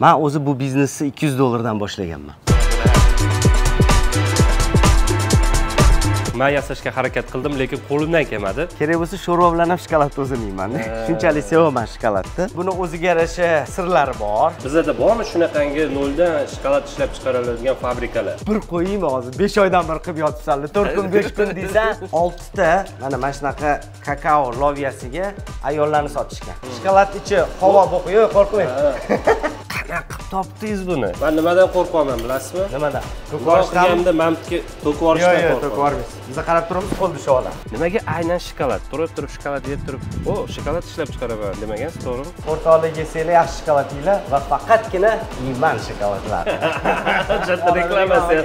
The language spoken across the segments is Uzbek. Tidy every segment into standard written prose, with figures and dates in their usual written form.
Men o'zi bu biznesni 200 dollardan boshlaganman. Men yasashga harakat qildim, lekin qo'limdan kelmadi. Kerak bo'lsa sho'rva bilan ham shokolad to'zmayman. Shunchalik sevaman shokoladni. Buni o'ziga yarasha sirlari bor. Bizda bormi shunaqangi noldan shokolad ishlab chiqariladigan fabrikalar? Bir qo'yingmi hozir 5 oydan bir qilib yotibsanlar. 4 kun 5 kun deysan, 6 ta mana shunaqa kakao lovyasiga ayollarni sotishgan. Shokolad ichi havo bo'qiyo, qo'rqmang. Qanaqa qilib topdingiz buni? Men nimadan qo'rqaman, bilasizmi? Nimadan? To'kvorishdan, mamtga to'kvorishdan qo'rqaman. Yo'q, to'kvormaysiz. Biz qarab turibmiz, qo'lni shola. Nimaga aynan shokolad? Turib shokolad yeb turib, "O, shokolad ishlab chiqaraman" demagansiz, to'g'rimi? O'rtoqlik yesanglar yaxshi shokolad yeylar va faqatgina Iman shokoladlar. Jaddi reklamasi.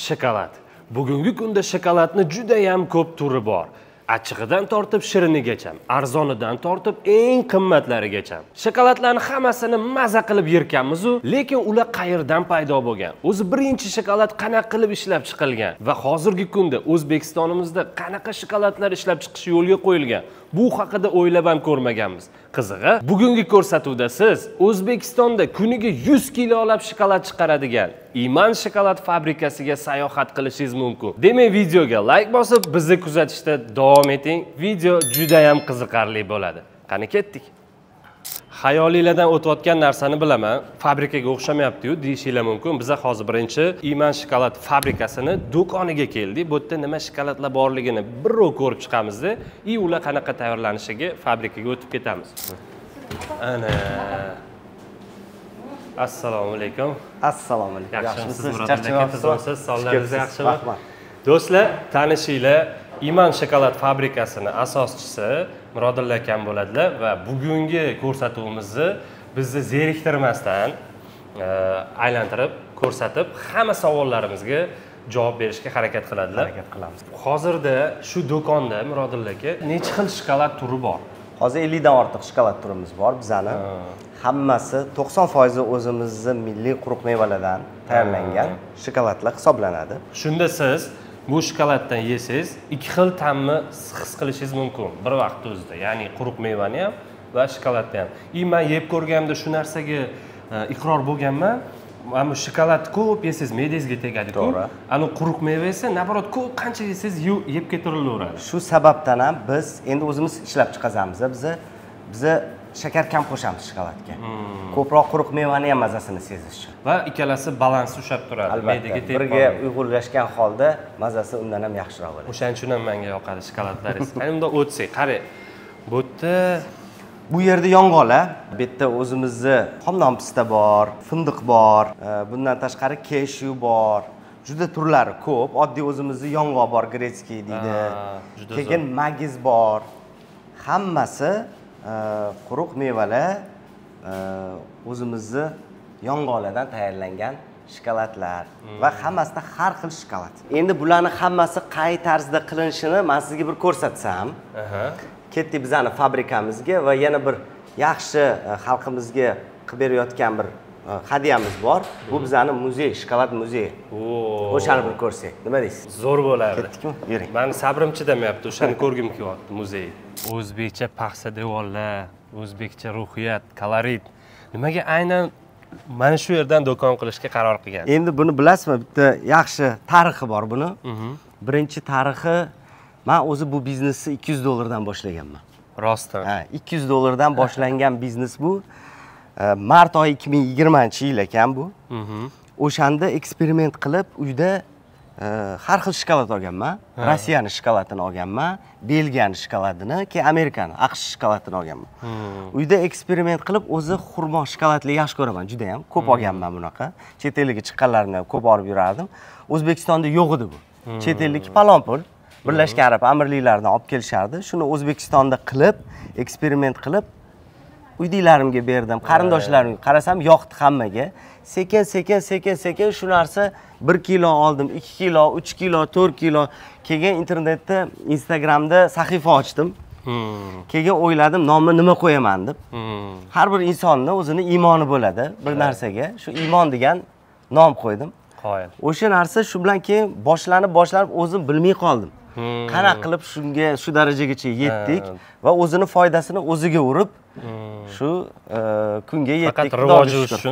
Shokolad. Bugungi kunda shokoladni juda ham ko'p turi bor. Achchig'idan tortib shirinigacha, arzonidan tortib eng qimmatlarigacha. Shokoladlarning hammasini maza qilib yerkanmiz-u, lekin ular qayerdan paydo bo'lgan? O'zi birinchi shokolad qanaqa qilib ishlab chiqilgan va hozirgi kunda O'zbekistonimizda qanaqa shokoladlar ishlab chiqish yo'lga qo'yilgan? Bu haqida o'ylab ham ko'rmaganmiz. Qizig'i, bugungi ko'rsatuvda siz O'zbekistonda kuniga 100 kilolab shokolad chiqaradigan Iman shokolad fabrikasiga sayohat qilishingiz mumkin. Demak, videoga like bosib, bizni kuzatishda davom eting. Video juda ham qiziqarli bo'ladi. Qani ketdik. Xayolingizdan o'tayotgan narsani bilaman. Fabrikaga o'xshamayapti-yu deyishinglar mumkin. Biz hozir birinchi Iman shokolad fabrikasini do'koniga keldik. Bu yerda nima shokoladlar borligini birrov ko'rib chiqamiz-da, ular qanaqa tayyorlanishiga fabrikaga o'tib ketamiz. Ana. Assalomu alaykum. Assalomu alaykum. Yaxshimisiz? Charchamayapsizmi? Sonlaringiz yaxshimi? Do'stlar, tanishinglar. Iman shokolad fabrikasining asoschisi Mirodilla akam bo'ladilar va bugungi ko'rsatuvimizni bizni zeriktirmasdan aylantirib, ko'rsatib, hamma savollarimizga javob berishga harakat qiladilar. Harakat qilamiz. Hozirda shu do'konda Mirodilla aka necha xil shokolad turi bor? Hozir 50 dan ortiq shokolad turimiz bor bizani. Hammasi 90% o'zimizning milliy quruq mevalardan tayyorlangan shokoladlar hisoblanadi. Shunda siz bu shokoladdan yesangiz, ikki xil ta'mni his qilishingiz mumkin bir vaqt o'zida. Ya'ni quruq mevani ham va shokoladni ham. Men yeb ko'rganimda shu narsaga iqror bo'lganman. Mana bu shokolad ko'p yesangiz me'dangizga tegadi-ku. Ani quruq meva esa, naborot ko'p qancha yesangiz yeb ketirilaveradi. Shu sababdan ham biz endi o'zimiz ishlab chiqazamiz. Biz shakar kam qo'shamiz shokoladga. Ko'proq quruq mevani ham mazasini sezish uchun. Va ikkalasi balans ushlab turadi. Me'daga tepib birga uyg'unlashgan holda mazasi undan ham yaxshiroq bo'ladi. O'shaning uchun ham menga yoqadi shokoladlaringiz. Qani bunda o'tsak, qarang. Bu yerda bu yerda yong'oqlar, bu yerda o'zimizning xomnon pista bor, fındık bor, bundan tashqari keshu bor. Juda turlari ko'p. Oddiy o'zimizning yong'oq bor, gretskiy deydi. Keyin magiz bor. Hammasi quruq mevalar, o'zimizning yong'oqlardan tayyorlangan shokoladlar va hammasida har xil shokolad. Endi bularning hammasi qay tarzda qilinishini men sizga bir ko'rsatsam. Ketdik bizning fabrikamizga va yana bir yaxshi xalqimizga qilib berayotgan bir hadiyamiz bor. Bu bizning muzey, shokolad muzeyi. O'shani bir ko'rsak, nima deysiz? Zo'r bo'ladi. Ketdikmi? Yuring. Men sabrim chidamayapti, o'shani ko'rgim kelyapti muzey. O'zbekcha paxsa devorlar, o'zbekcha ruhiyat, kolorit. Nimaga aynan mana shu yerdan do'kon qilishga qaror qilgan? Endi buni bilasizmi? Bitta yaxshi tarixi bor buni. Birinchi tarixi, men o'zi bu biznesni 200 dollardan boshlaganman. Rostdan. Ha, 200 dollardan boshlangan biznes bu. Mart oyi 2020-yil ekan bu. O'shanda eksperiment qilib uyda har xil shokolad olganman. Rossiyaning shokoladini olganman, Belgiyaning shokoladini, keyin Amerikaning, AQSh shokoladini olganman. Uyda eksperiment qilib o'zi xurmo shokoladli yaxshi ko'raman, juda ham ko'p olganman bunaqa. Chet elga chiqqanlarimni ko'p olib yurardim. O'zbekistonda yo'q edi bu. Chet ellik palon pul Birlashgan Arab Amirliklaridan olib kelishardi. Shuni O'zbekistonda qilib, eksperiment qilib uydagilarimga berdim. Qarindoshlarimga qarasam yoqdi hammaga. Sekin shu narsa 1 kilo oldim, 2 kilo, 3 kilo, 4 kilo. Keyin internetda, Instagramda sahifa ochdim. Keyin o'yladim, nomni nima qo'yaman deb. Har bir insonning o'zining iymoni bo'ladi bir narsaga. Shu iymon degan nom qo'ydim. O'sha narsa shu bilan keyin boshlanib o'zim bilmay qoldim. Qanaqa qilib shunga shu darajagacha yetdik va o'zini foydasini o'ziga urib shu kunga yetdik.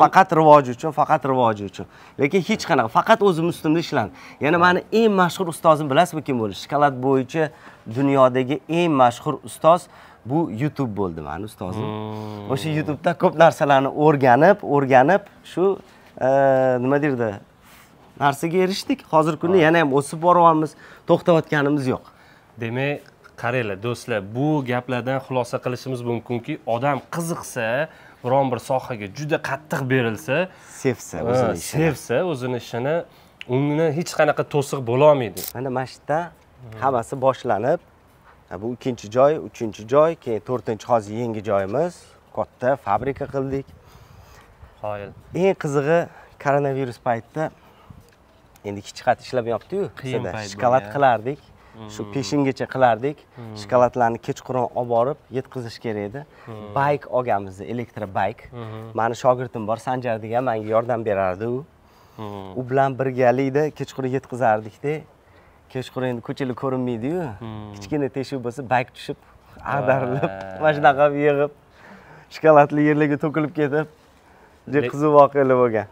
Faqat rivoji uchun. Lekin hech qanaqa, faqat o'zim ustimda ishladim. Yana meni eng mashhur ustozim bilasizmi kim bo'ldi? Shokolad bo'yicha dunyodagi eng mashhur ustoz bu YouTube bo'ldi meni ustozim. O'sha YouTube'da ko'p narsalarni o'rganib shu nima deydi? Narsaga erishdik. Hozir kunda yana ham o'sib boryapmiz, to'xtayotganimiz yo'q. Demak, qaranglar do'stlar, bu gaplardan xulosa qilishimiz mumkinki, odam qiziqsa, biron bir sohaga juda qattiq berilsa, sevsa o'zini ishini, unga hech qanaqa to'siq bo'la olmaydi. Mana shu yerda hammasi boshlanib, bu 2-joy, 3-joy, keyin 4-hozir yangi joyimiz, katta fabrika qildik. Qoyil. Eng qizig'i koronavirus paytida endi hech qat ishlamayapti-yu. Shokolad qilardik. Shu peshingacha qilardik. Shokoladlarni kechqurun olib borib yetkazish kerak edi. Bayk olganmizni, elektrobayk. Meni shogirdim bor, Sanjar degan, menga yordam berardi u. U bilan birgalikda kechqurun yetkazardik-da. Kechqurun endi ko'chalar ko'rinmaydi-yu. Kichkina teshik bo'lsa, bayk tushib, ag'darilib, mana shunaqa yig'ib, shokoladli yerlarga to'kilib ketib, juda qiziq voqealar bo'lgan.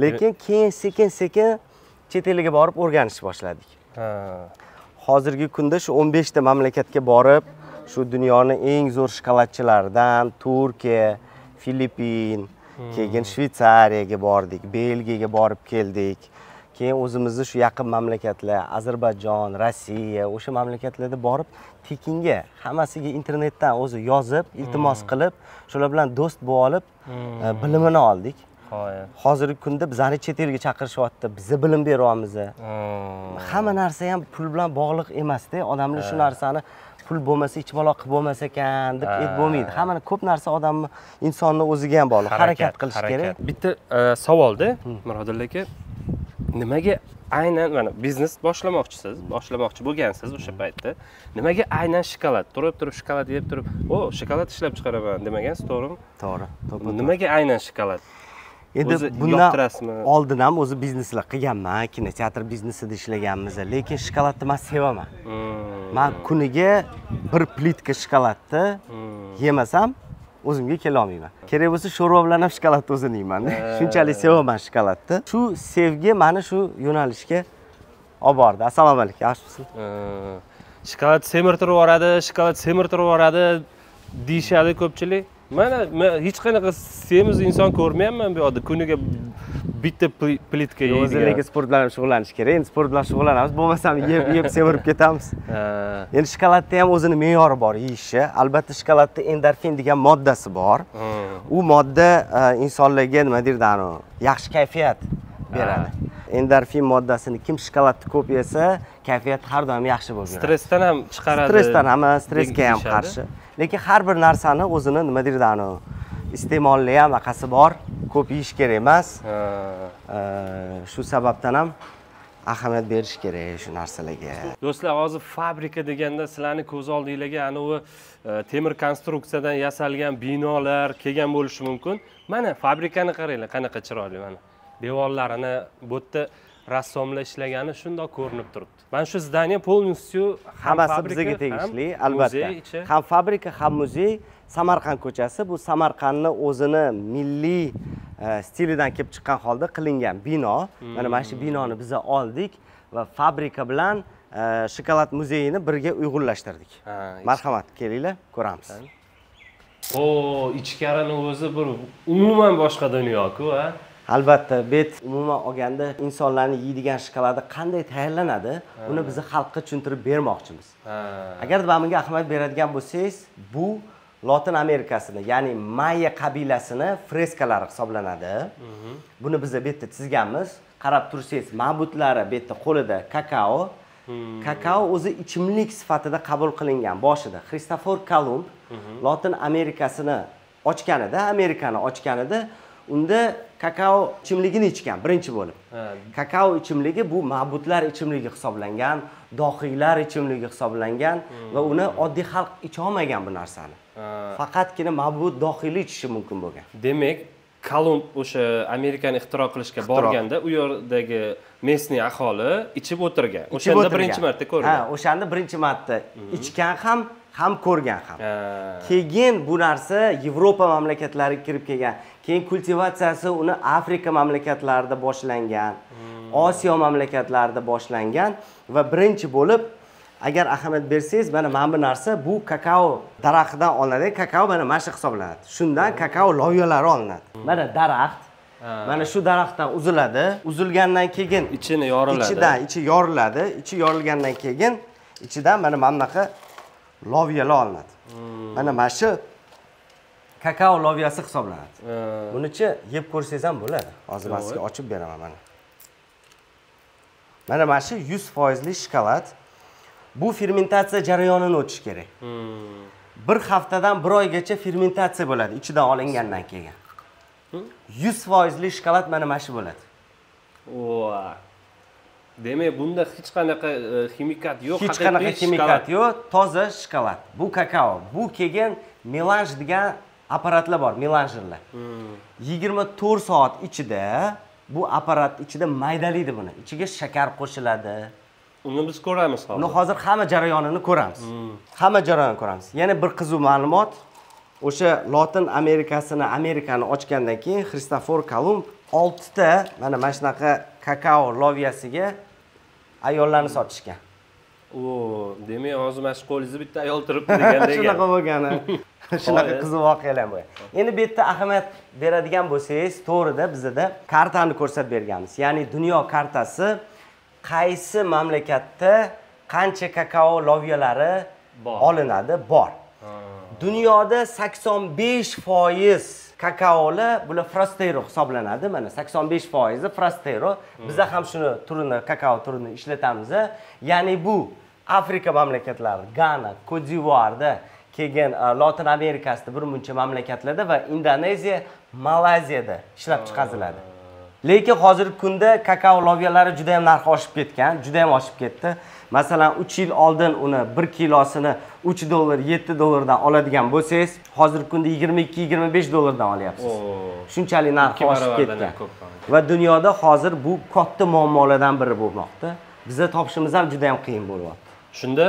Lekin keyin sekin chet elga borib o'rganishni boshladik. Hozirgi kunda shu 15 ta mamlakatga borib, shu dunyoning eng zo'r shokoladchilaridan Turkiya, Filippin, keyin Shvetsariyaga bordik, Belgiyaga borib keldik. Keyin o'zimizni shu yaqin mamlakatlar, Ozarbayjon, Rossiya, o'sha mamlakatlarda borib, tekinga hammasiga internetdan o'zi yozib, iltimos qilib, shular bilan do'st bo'lib olib, bilimini oldik. Hozirgi kunda bizani chet elga chaqirishyapti, bizni bilim beryapmiz. Hamma narsa ham pul bilan bog'liq emas-da. Odamlar shu narsani pul bo'lmasa, hech balo qilib bo'lmas ekan deb bo'lmaydi. Hamma ko'p narsa odamni, insonni o'ziga ham bog'liq, harakat qilish kerak. Bitta savolda, Mirodil aka, nimaga aynan mana biznes boshlamoqchi bo'lgansiz o'sha paytda. Nimaga aynan shokolad? Turib shokolad yeb turib, shokolad ishlab chiqaraman demagansiz, to'g'rimi? To'g'ri. Nimaga aynan shokolad? Endi bundan oldin ham o'zi bizneslar qilganman, kinoteatr biznesida ishlaganmiz, lekin shokoladni men sevaman. Men kuniga bir plitka shokoladni yemasam o'zimga kela olmayman. Kerak bo'lsa sho'rva bilan ham shokoladni o'zini yeyman. Shunchalik sevaman shokoladni. Shu sevgi meni shu yo'nalishga olib bordi. Assalomu alaykum, yaxshimisiz? Shokolad semirtirib yuboradi deyishadi ko'pchilik. Mana hech qanaqa semiz inson ko'rmayapman bu yerda. Kuniga bitta plitka yeydi. O'zingizga sport bilan shug'ullanish kerak. Endi sport bilan shug'ullanamiz, bo'lmasam yeb semirib ketamiz. Endi shokoladda ham o'zini me'yori bor yeyishi. Albatta shokoladda endorfin degan moddasi bor. U modda insonlarga nima deydi, yaxshi kayfiyat beradi. Endorfin moddasini kim shokoladni ko'p yesa, kayfiyat har doim yaxshi bo'ladi. Stressdan ham chiqaradi. Stressdan ham, stressga ham qarshi. Lekin har bir narsani o'zini nima deydi, iste'molli ham aqasi bor, ko'p yeyish kerak emas. Shu sababdan ham ahamiyat berish kerak shu narsalarga. Do'stlar, hozir fabrika deganda sizlarning ko'z oldingizga anavi temir konstruksiyadan yasalgan binolar kelgan bo'lishi mumkin. Mana fabrikani qaranglar, qanaqa chiroyli mana. Devorlarini bu yerda rassomlar ishlagani shundoq ko'rinib turibdi. Mana shu zdaniya полностью hammasi bizga tegishli, albatta. Ham fabrika, ham muzey. Samarqand ko'chasi, bu Samarqandning o'zini milliy stilidan kelib chiqqan holda qilingan bino. Mana shu binoni biz oldik va fabrika bilan shokolad muzeyini birga uyg'unlashtirdik. Marhamat, kelinglar, ko'ramiz. Ichkarini o'zi bir umuman boshqa dunyo-ku, ha? Albatta, bet umuman olganda insonlarning yeydigan shokoladi qanday tayyorlanadi, uni biz xalqqa tushuntirib bermoqchimiz. Agar bunga ahamiyat beradigan bo'lsangiz, bu Latin Amerikasini, ya'ni Maya qabilasini freskalari hisoblanadi. Buni biz bu yerda chizganmiz. Qarab tursangiz, ma'butlari bu yerda qo'lida kakao. Kakao o'zi ichimlik sifatida qabul qilingan boshida. Kristofor Kolumb Latin Amerikasini ochganida, Amerikani ochganida, unda kakao ichimligini ichgan birinchi bo'lib. Kakao ichimligi bu ma'budlar ichimligi hisoblangan, dohiylar ichimligi hisoblangan va uni oddiy xalq icha olmagan bu narsani. Faqatgina ma'bud dohiylar ichishi mumkin bo'lgan. Demak, Kolumb o'sha Amerikani ixtiro qilishga borganda, u yerdagi местный aholi ichib o'tirgan. O'shanda birinchi marta ko'rgan. Ha, o'shanda birinchi marta ichgan ham ko'rgan ham. Keyin bu narsa Yevropa mamlakatlariga kirib kelgan. Keyin kultivatsiyasi uni Afrika mamlakatlarida boshlangan, Osiyo mamlakatlarida boshlangan va birinchi bo'lib agar ahamiyat bersangiz, mana bu narsa bu kakao daraxtidan olinadi. Kakao mana shu hisoblanadi. Shundan kakao loyalari olinadi. Mana daraxt. Mana shu daraxtdan uziladi. Uzilgandan keyin ichini yoriladi. Ichi yoriladi. Ichi yorilgandan keyin ichidan mana bunaqa loviyalar olinadi. Mana shu kakao loviyasi hisoblanadi. Bunichi yeb ko'rsangiz ham bo'ladi. Hozir men sizga ochib beraman mana. Mana shu 100% shokolad. Bu fermentatsiya jarayonini o'tish kerak. Bir haftadan bir oygacha fermentatsiya bo'ladi ichidan olingandan keyin. 100% shokolad mana shu bo'ladi. Voy. Demak, bunda hech qanaqa ximikat yo'q, hech qanaqa ximikat yo'q, toza shokolad. Bu kakao. Bu keyin melanj degan apparatlar bor, melanjerlar. 24 soat ichida bu apparat ichida maydalaydi buni. Ichiga shakar qo'shiladi. Uni biz ko'ramiz hozir. Uni hozir hamma jarayonini ko'ramiz. Hamma jarayonni ko'ramiz. Yana bir qiziq ma'lumot. O'sha Lotin Amerikani ochgandan keyin Xristofor Kolumb 6 ta mana shunaqa kakao loviyasiga ayollarni sotishgan. Demak, hozir mana shu qo'lingizda bitta ayol turibdi degandek. Shunaqa bo'lgani. Shunaqa qiziq voqealar bo'lgan. Endi bu yerda ahamiyat beradigan bo'lsangiz, to'g'rida bizda kartani ko'rsatib berganmiz. Ya'ni dunyo kartasi qaysi mamlakatda qancha kakao loviyalari olinadi bor. Dunyoda 85% kakaolar bular Frostero hisoblanadi. Mana 85% Frostero. Biz ham shuni turini, kakao turini ishlatamiz. Ya'ni bu Afrika mamlakatlari, Gana, Cote d'Ivoire'da, keyin Lotin Amerikasida bir muncha mamlakatlarda va Indoneziya, Malayziyada ishlab chiqariladi. Lekin hozirgi kunda kakao loviyalari juda ham narxi oshib ketgan, juda ham oshib ketdi. Masalan, 3 yil oldin uni 1 kilosini 3 dollar, 7 dollardan oladigan bo'lsangiz, hozirgi kunda 22-25 dollardan olyapsiz. Shunchalik narxi oshib ketgan. Va dunyoda hozir bu katta muammolardan biri bo'lmoqda. Bizda topishimiz ham juda ham qiyin bo'lyapti. Shunda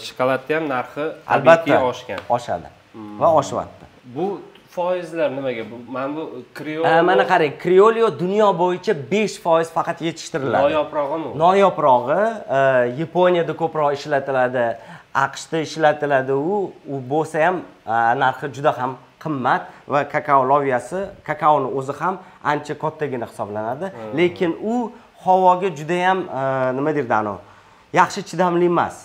shokoladning ham narxi albatta oshgan. Oshadi va oshyapti. Bu foizlar nimaga? Mana bu Criollo. Mana qarang, Criollo dunyo bo'yicha 5% faqat yetishtiriladi. Noyoprog'imi? Noyoprog'i Yaponiyada ko'proq ishlatiladi, AQShda ishlatiladi. U bo'lsa ham narxi juda ham qimmat va kakao loviyasi, kakaoning o'zi ham ancha kattagina hisoblanadi. Lekin u havoga juda ham nima deydi, yaxshi chidamli emas.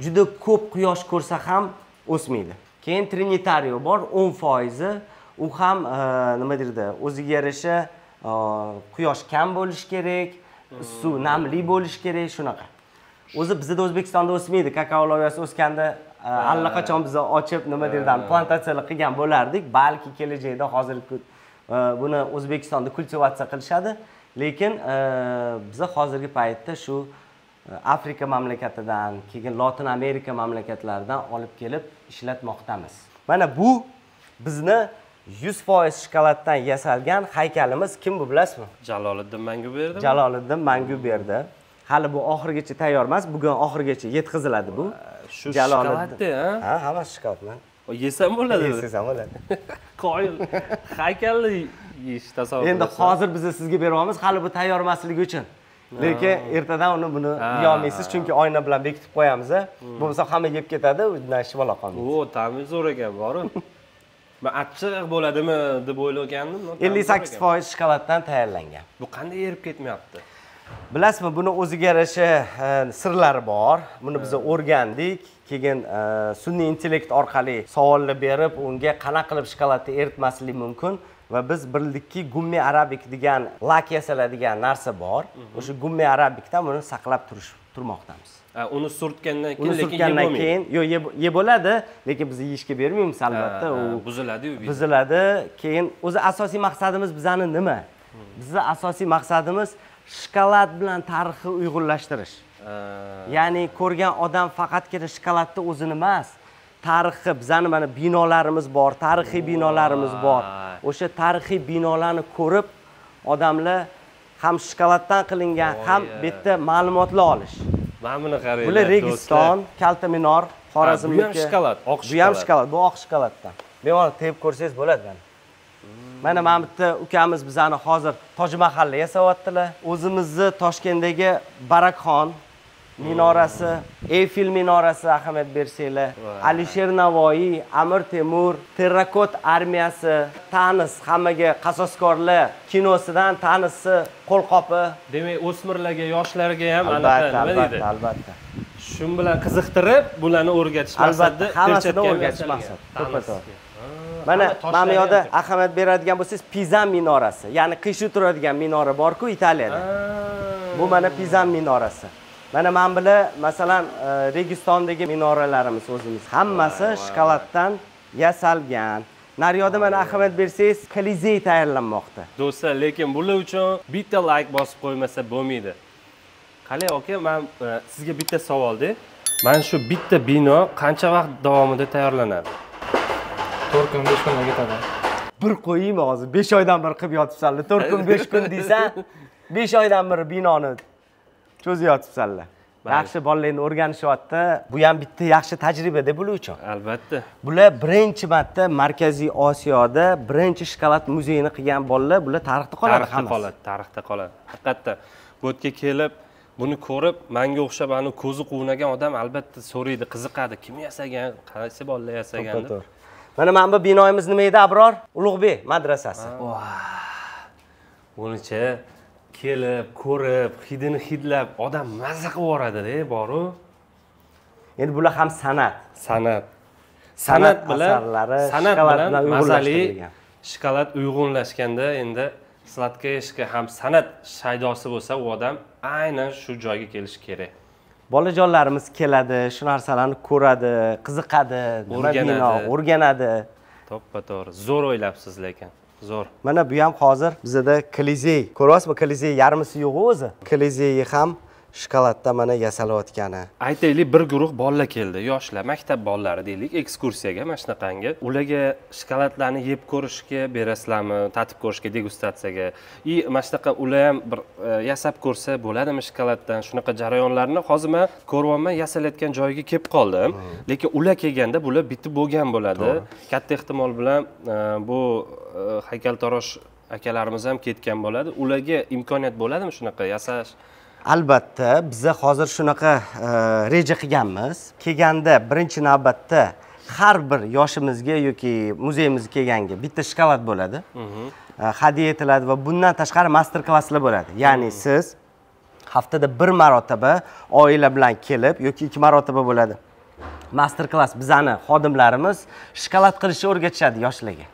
Juda ko'p quyosh ko'rsa ham o'smaydi. Keyin Trinitario bor, 10%. U ham nima deydi, o'ziga yarasha quyosh kam bo'lish kerak, suv namli bo'lish kerak, shunaqa. O'zi bizda O'zbekistonda o'smaydi, kakao loviyasi o'sganda allaqachon biz ochib nima deydi, plantatsiyalar qilgan bo'lardik. Balki kelajakda hozir buni O'zbekistonda kultivatsiya qilishadi, lekin biz hozirgi paytda shu Afrika mamlakatidan, keyin Lotin Amerika mamlakatlaridan olib kelib ishlatmoqdamiz. Mana bu bizni 100% shokoladdan yasalgan haykalimiz. Kim bu, bilasizmi? Jaloliddin Manguberdi. Jaloliddin Manguberdi. Hali bu oxirigacha tayyor emas, bugun oxirigacha yetkaziladi bu. Shu shokoladda, ha, hammasi shokoladman. Yesam bo'ladi. Yesam bo'ladi. Qoyil. Haykalni yeyish tasavvur. Endi hozir biz sizga beryapmiz, hali bu tayyor emasligi uchun. Lekin ertadan buni yeyolmaysiz, chunki oyna bilan bekitib qo'yamiz. Bo'lmasa hamma yeb ketadi, undan shivola qolmaydi. Ta'mi zo'r ekan, boru. Men achchiq bo'ladimi deb o'ylagandim. 58% shokoladdan tayyorlangan. Bu qanday erib ketmayapti? Bilasizmi, buni o'ziga yarasha sirlari bor. Buni biz o'rgandik. Keyin sun'iy intellekt orqali savollar berib, unga qanaqa qilib shokoladni eritmaslik mumkin. Va biz bildikki, gummi arabik degan lak yasaladigan narsa bor. O'sha gummi arabikdan buni saqlab turmoqdamiz. Uni surtgandan keyin, lekin yo'q, yeb bo'ladi, lekin biz yeyishga bermaymiz albatta. U buziladi-yu. Buziladi. Keyin o'zi asosiy maqsadimiz bizani nima? Bizning asosiy maqsadimiz shokolad bilan tarixni uyg'unlashtirish. Ya'ni ko'rgan odam faqatgina shokoladni o'zini emas, tarixi, bizani mana binolarimiz bor, tarixiy binolarimiz bor. o'sha tarixiy binolarni ko'rib odamlar ham shokoladdan qilingan, ham bu yerda ma'lumotlar olish. Mana buni qarang. Bular Registon, Kalta Minor, Xorazmniki. Bu ham shokolad, oq shokolad. Bu ham shokolad, bu oq shokoladdan. Bemalol tepib ko'rsangiz bo'ladi mana. Mana bitta ukamiz bizani hozir Tojmahalla yasayaptilar. O'zimizni Toshkentdagi Barakxon minorasi, Eyfel minorasi ahamiyat bersanglar, Alisher Navoiy, Amir Temur, Terrakot armiyasi, Tanis hammaga qasoskorlar kinosidan Tanisni qo'lqopi. Demak, o'smirlarga, yoshlarga ham albatta. Shu bilan qiziqtirib, bularni o'rgatish maqsadida hammasini o'rgatish maqsad. To'ppa-to'g'ri. Mana bu yerda ahamiyat beradigan bo'lsangiz, Pizan minorasi, ya'ni qish turadigan minora bor-ku Italiyada. Bu mana Pizan minorasi. Mana men bilan masalan Registondagi minoralarimiz o'zimiz hammasi shokoladdan yasalgan. Naryoqda mana ahamiyat bersangiz, Kolizey tayyorlanmoqda. Do'stlar, lekin bular uchun bitta like bosib qo'ymasa bo'lmaydi. Qani aka, men sizga bitta savol-da. Mana shu bitta bino qancha vaqt davomida tayyorlanadi? 4 kun 5 kun ketadi. Bir qo'yingmi hozir 5 oydan bir qilib yotibsanlar. 4 kun 5 kun deysan, 5 oydan bir binoni cho'zib yotibsanlar. Yaxshi bolalarni o'rganishyapti. Bu ham bitta yaxshi tajriba-da bular uchun. Albatta. Bular birinchi marta Markaziy Osiyoda birinchi shokolad muzeyini qilgan bolalar, bular tarixda qoladi hammasi. Tarixda qoladi. Haqiqatda bu yerga kelib, buni ko'rib, menga o'xshab ani ko'zi quvnagan odam albatta so'raydi, qiziqadi. Kim yasagan, qaysi bolalar yasagan deb. Mana bu binoyimiz nima edi, Abror? Ulug'bek madrasasi. Bunicha kelib, ko'rib, hidini hidlab, odam mazza qilib yuboradi-da, boru. Endi bular ham san'at. San'at bilan mazali shokolad uyg'unlashganda endi sladkayeshga ham san'at shaydosi bo'lsa, u odam aynan shu joyga kelishi kerak. Bolajonlarimiz keladi, shu narsalarni ko'radi, qiziqadi, o'rganadi. To'ppa-to'g'ri. Zo'r o'ylabsiz lekin. Zo'r. Mana bu ham hozir bizda Kolizey. Ko'ryapsizmi? Kolizey yarmisi yo'q o'zi. Kolizeyni ham shokoladda mana yasalayotgani. Aytaylik, bir guruh bolalar keldi, yoshlar, maktab bolalari deylik, ekskursiyaga, mana shunaqangi. Ularga shokoladlarni yeb ko'rishga berasizlarmi, tatib ko'rishga, degustatsiyaga. Mana shunaqa ular ham bir yasab ko'rsa bo'ladimi shokoladdan? Shunaqa jarayonlarni hozir men ko'ryapman, yasalayotgan joyiga kelib qoldim. Lekin ular kelganda bular bitib bo'lgan bo'ladi. Katta ehtimol bilan bu haykaltarosh akalarimiz ham ketgan bo'ladi. Ularga imkoniyat bo'ladimi shunaqa yasash? Albatta, biz hozir shunaqa reja qilganmiz. Kelganda birinchi navbatda har bir yoshimizga yoki muzeyimizga kelganga bitta shokolad bo'ladi. Hadya etiladi va bundan tashqari master klasslar bo'ladi. Ya'ni siz haftada bir marotaba oila bilan kelib yoki 2 marotaba bo'ladi. Master klass bizani xodimlarimiz shokolad qilishni o'rgatishadi yoshlarga.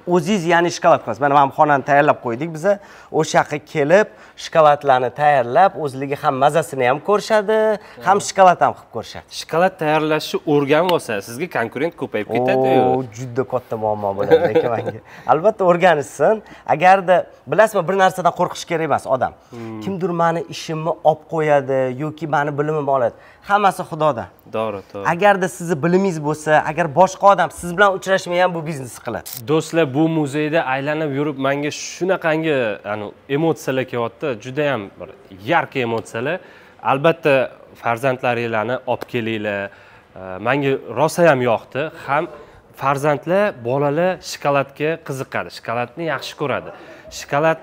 O'zingiz ya'ni shokolad qilasiz. Mana men xonani tayyorlab qo'ydik biz. O'sha yoqqa kelib shokoladlarni tayyorlab, o'zligi ham mazasini ham ko'rishadi, ham shokolad ham qilib ko'rishadi. Shokolad tayyorlashni o'rganib olsa, sizga konkurent ko'payib ketadi-yu. Juda katta muammo bo'ladi lekin menga. Albatta o'rganishsin. Agarda bilasizmi, bir narsadan qo'rqish kerak emas odam. Kimdir meni ishimni olib qo'yadi yoki meni bilimimni oladi. Hammasi Xudodan. To'g'ri. Agarda sizni bilimingiz bo'lsa, agar boshqa odam siz bilan uchrashmagan bu biznes qiladi. Do'stlar, bu muzeyda aylanib yurib menga shunaqangi emotsiyalar kelyapti, juda ham bir yarq emotsiyalar. Albatta farzandlaringlarni olib kelinglar. Menga rosa ham yoqdi. Ham farzandlar, bolalar shokoladga qiziqadi, shokoladni yaxshi ko'radi. Shokolad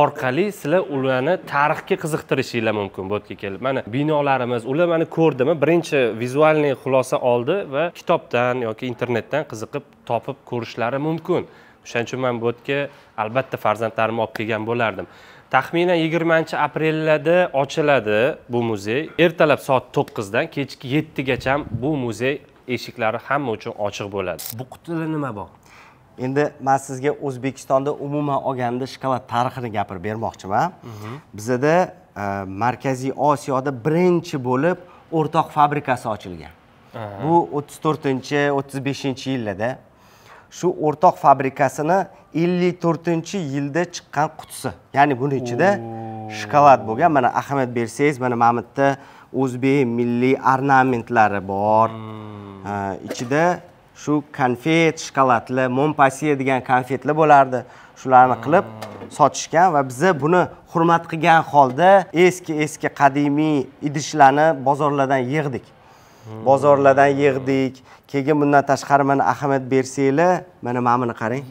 orqali sizlar ularni tarixga qiziqtirishinglar mumkin bu yerga kelib. Mana binolarimiz, ular meni ko'rdimi, birinchi vizualniy xulosa oldi va kitobdan yoki internetdan qiziqib topib ko'rishlari mumkin. O'shaning uchun men bu yerga albatta farzandlarimni olib kelgan bo'lardim. Taxminan 20-aprelda ochiladi bu muzey. Ertalab soat 9 dan kechki 7 gacha bu muzey eshiklari hamma uchun ochiq bo'ladi. Bu qutida nima bor? Endi men sizga O'zbekistonda umuman olganda shokolad tarixini gapirib bermoqchiman. Bizda Markaziy Osiyoda birinchi bo'lib o'rtoq fabrikasi ochilgan. Bu 34-35-yillarda. Shu o'rtoq fabrikasini 54-yilda chiqqan qutisi. Ya'ni buning ichida shokolad bo'lgan. Mana ahamiyat bersangiz, mana bu yerda o'zbek milliy ornamentlari bor. Ichida shu konfet, shokoladli, Montpellier degan konfetlar bo'lardi. Shularni qilib sotishgan va biz buni hurmat qilgan holda eski qadimiy idishlarni bozorlardan yig'dik. Bozorlardan yig'dik. Keyin bundan tashqari mana ahamiyat bersanglar, mana buni qarang.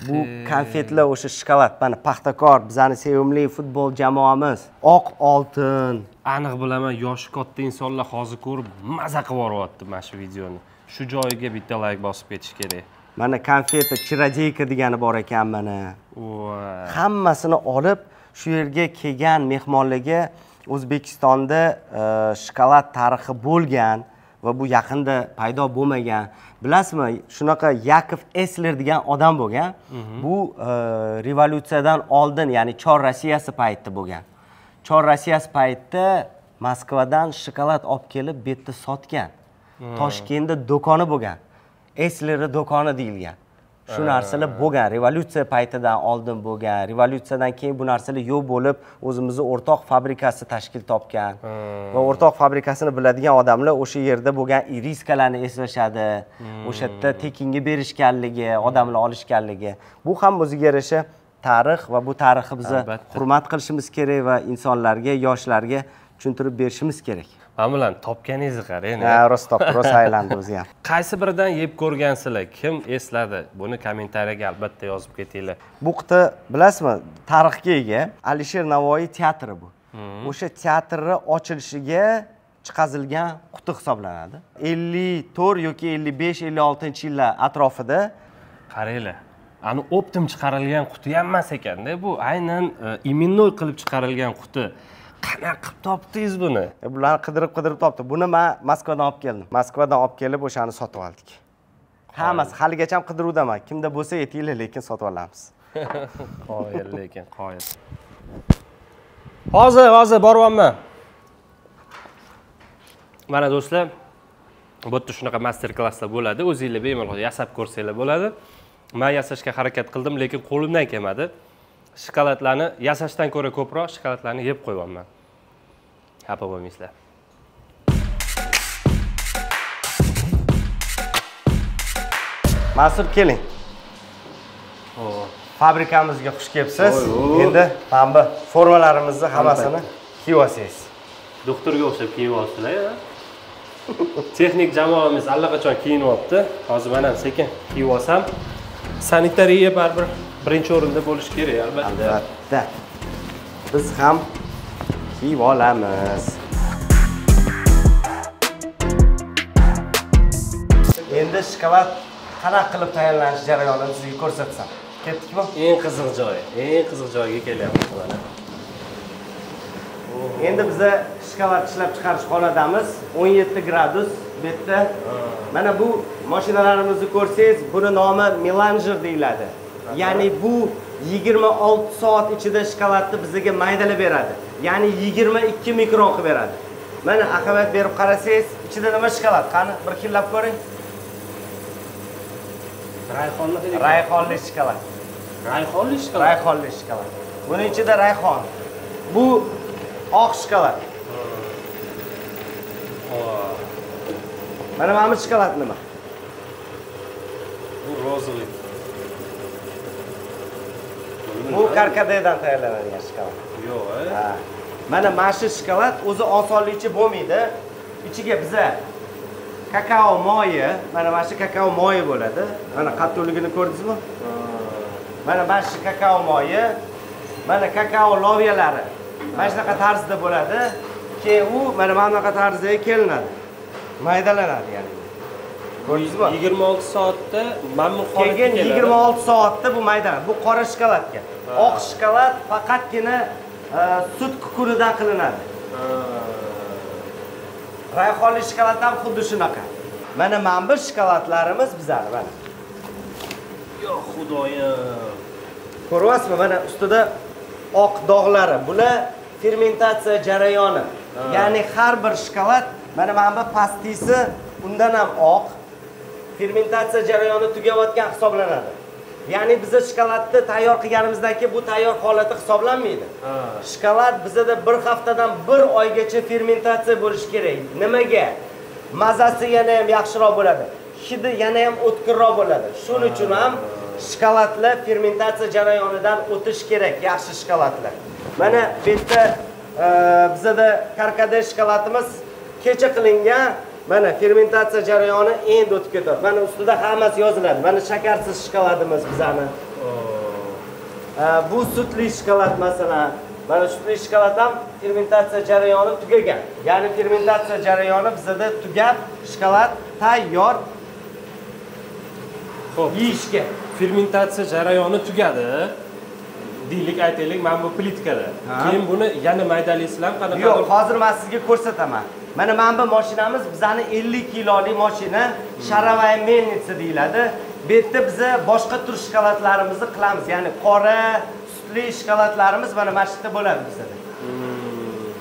Bu konfetlar o'sha shokolad, mana Paxtakor, bizning sevimli futbol jamoamiz. Oq oltin. Aniq bilaman, yoshi katta insonlar hozir ko'rib maza qilib yuryapti mana shu videoni. Shu joyiga bitta like bosib ketish kerak. Mana konfeta, chirodeyka degani bor ekan mana. Hammasini olib, shu yerga kelgan mehmonlarga O'zbekistonda shokolad tarixi bo'lgan va bu yaqinda paydo bo'lmagan. Bilasizmi, shunaqa Yakov Esler degan odam bo'lgan. Bu revolyutsiyadan oldin, ya'ni Chor Rossiyasi paytida bo'lgan. Chor Rossiyasi paytida Moskvadan shokolad olib kelib bu yerda sotgan. Toshkentda do'koni bo'lgan. Esler do'koni deyilgan. Shu narsalar bo'lgan, revolyutsiya paytidan oldin bo'lgan. Revolyutsiyadan keyin bu narsalar yo'q bo'lib, o'zimizning o'rtoq fabrikasi tashkil topgan. Va o'rtoq fabrikasini biladigan odamlar o'sha yerda bo'lgan iriskalarni eslashadi. O'sha yerda tekinga berishganligi, odamlar olishganligi. Bu ham o'ziga yarasha tarix va bu tarixni biz hurmat qilishimiz kerak va insonlarga, yoshlarga tushuntirib berishimiz kerak. Mana bilan topganingizni qarang. Rost aylandi o'zi ham. Qaysi biridan yeb ko'rgansizlar? Kim esladi? Buni kommentariyaga albatta yozib ketinglar. Bu quti bilasizmi, tarixga ega Alisher Navoiy teatri bu. O'sha teatrni ochilishiga chiqazilgan quti hisoblanadi. 54 yoki 55-56-yillar atrofida. Qaranglar. Ani optim chiqarilgan quti ham emas ekanda, bu aynan imennoy qilib chiqarilgan quti. Qanaqa qilib topdingiz buni? Bularni qidirib topdi. Buni men Moskvadan olib keldim. Moskvadan olib kelib o'shani sotib oldik. Hammasi haligacha ham qidiruvdaman. Kimda bo'lsa aytinglar, lekin sotib olamiz. Qoyil lekin, qoyil. Hozir boryapman. Mana do'stlar, bu yerda shunaqa master-klasslar bo'ladi. O'zingizlar bemalol yasab ko'rsanglar bo'ladi. Men yasashga harakat qildim, lekin qo'limdan kelmadi. Shokoladlarni yasashdan ko'ra ko'proq shokoladlarni yeb qo'yibman. Xafa bo'lmaysizlar. Mas'ud keling. Fabrikamizga xush kelibsiz. Endi mana bu formalarimizni hammasini kiyib olsangiz. Doktorga o'xshab kiyib olsizlar-ya. Texnik jamoamiz allaqachon kiyinyapti. Hozir men ham sekin kiyib olsam, sanitariya baribir birinchi o'rinda bo'lishi kerak, albatta. Albatta. Biz ham kiyib olamiz. Endi shokolad qanaqa qilib tayyorlanish jarayonini sizga ko'rsatsam. Ketdikmi? Eng qiziq joyga kelyapmiz mana. Endi biz shokolad ishlab chiqarish xonadamiz 17 gradus bu yerda. Mana bu mashinalarimizni ko'rsangiz, buni nomi melanger deyiladi. Ya'ni bu 26 soat ichida shokoladni bizga maydalab beradi. Ya'ni 22 mikron qilib beradi. Mana ahamiyat berib qarasangiz, ichida nima shokolad? Qani, bir killab ko'ring. Rayhonli shokolad. Rayhonli shokolad. Buning ichida rayhon. Bu oq shokolad. Mana bu shokolad nima? Bu rozovый. Bu karkadedan tayyorlanadigan shokolad. Yo'q, ha. Mana shu shokolad o'zi osonlikcha bo'lmaydi. Ichiga biza kakao moyi, mana shu kakao moyi bo'ladi. Mana qattiqligini ko'rdingizmi? Mana shu kakao moyi, mana kakao lovyalari. Mana shunaqa tarzda bo'ladi. Keyin u mana bunaqa tarzda kelinadi. Maydalanadi ya'ni. Ko'rdingizmi? 26 soatda mamnun holatga keladi. Keyin 26 soatda bu maydalanadi. Bu qora shokoladga. Oq shokolad faqatgina sut kukunidan qilinadi. Rayhonli shokolad ham xuddi shunaqa. Mana bu shokoladlarimiz bizlar mana. Yo xudoyim. Ko'ryapsizmi? Mana ustida oq dog'lari. Bular fermentatsiya jarayoni. Ya'ni har bir shokolad mana bu pastisi undan ham oq. Fermentatsiya jarayoni tugayotgan hisoblanadi. Ya'ni biz shokoladni tayyor qilganimizdan keyin bu tayyor holati hisoblanmaydi. Shokolad bizda bir haftadan bir oygacha fermentatsiya bo'lishi kerak. Nimaga? Mazasi yana ham yaxshiroq bo'ladi. hidi yana ham o'tkirroq bo'ladi. Shuning uchun ham shokoladlar fermentatsiya jarayonidan o'tish kerak, yaxshi shokoladlar. Mana bu yerda bizda karkadej shokoladimiz kecha qilingan, mana fermentatsiya jarayoni endi o'tib ketadi. Mana ustida hammasi yoziladi. Mana shakarsiz shokoladimiz bizani. Bu sutli shokolad masalan. Mana sutli shokolad ham fermentatsiya jarayoni tugagan. Ya'ni fermentatsiya jarayoni bizda tugab, shokolad tayyor. Xo'p, yeyishga. Fermentatsiya jarayoni tugadi. Deylik, aytaylik, mana bu plitkada. Keyin buni yana maydalaysizlar qanaqa? Yo'q, hozir men sizga ko'rsataman. Mana bu mashinamiz bizani 50 kilolik mashina, sharavay menitsa deyiladi. Bu yerda biz boshqa tur shokoladlarimizni qilamiz. Ya'ni qora, sutli shokoladlarimiz mana shu yerda bo'ladi bizda.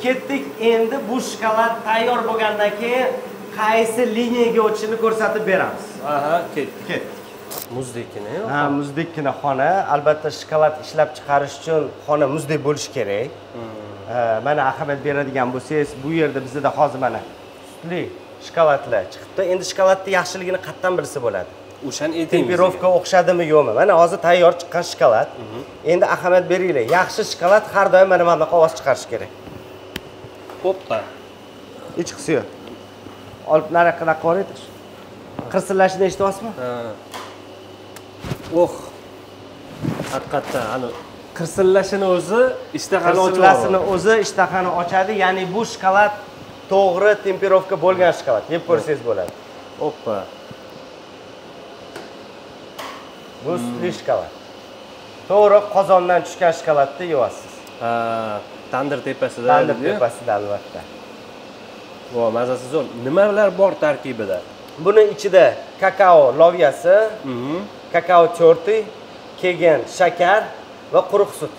Ketdik, endi bu shokolad tayyor bo'lgandan keyin qaysi liniyaga o'tishini ko'rsatib beramiz. Aha, ketdik. Ketdik. Muzdekkina. Ha, muzdekkina xona. Albatta shokolad ishlab chiqarish uchun xona muzdek bo'lishi kerak. Mana ahamiyat beradigan bo'lsangiz, bu yerda bizda hozir mana sutli shokoladlar chiqibdi. Endi shokoladning yaxshiligini qayerdan bilsa bo'ladi? O'shan temperovka o'xshadimi yo'qmi? Mana hozir tayyor chiqqan shokolad. Endi ahamiyat beringlar. Yaxshi shokolad har doim mana bunaqa ovoz chiqarish kerak. Xo'pda. Hech qisi yo'q. Olib naraqada qoraydik. Qirsillashni eshityapsizmi? Ha. Oh. Haqiqatdan ana qirsillashini o'zi ishtahani ochadi. Qirsillashini o'zi ishtahani ochadi. Ya'ni bu shokolad to'g'ri temperovka bo'lgan shokolad. Yeb ko'rsangiz bo'ladi. Hoppa. Bu sutli shokolad. To'g'ri qozondan tushgan shokoladni yeyasiz. Ha, tandir tepasida. Tandir tepasida albatta. Vo, mazasi zo'r. Nimalar bor tarkibida? Buni ichida kakao lovyasi, kakao torti, keyin shakar va quruq sut.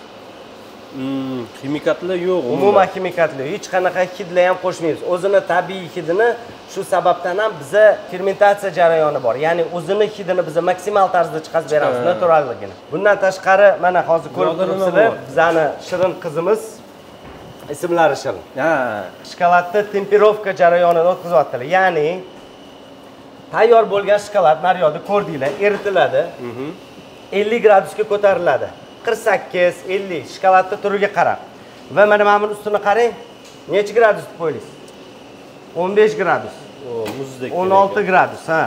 Kimikatlar yo'q. Umuman kimikatlar, hech qanaqa hidlar ham qo'shmaymiz. O'zini tabiiy hidini shu sababdan ham biza fermentatsiya jarayoni bor. Ya'ni o'zini hidini biza maksimal tarzda chiqarib beramiz, naturalligini. Bundan tashqari mana hozir ko'rib turibsizlar, bizani shirin qizimiz ismlari shirin. Ha, Shokoladni temperovka jarayonidan o'tkazyaptilar. Ya'ni tayyor bo'lgan shokolad naryoqda ko'rdinglar, eritiladi. 50 gradusga ko'tariladi. 48, 50 shokoladning turiga qarab. Va mana buni ustini qarang. Necha gradus deb qo'yaysiz? 15 gradus. O, muzdek. 16 gradus, ha.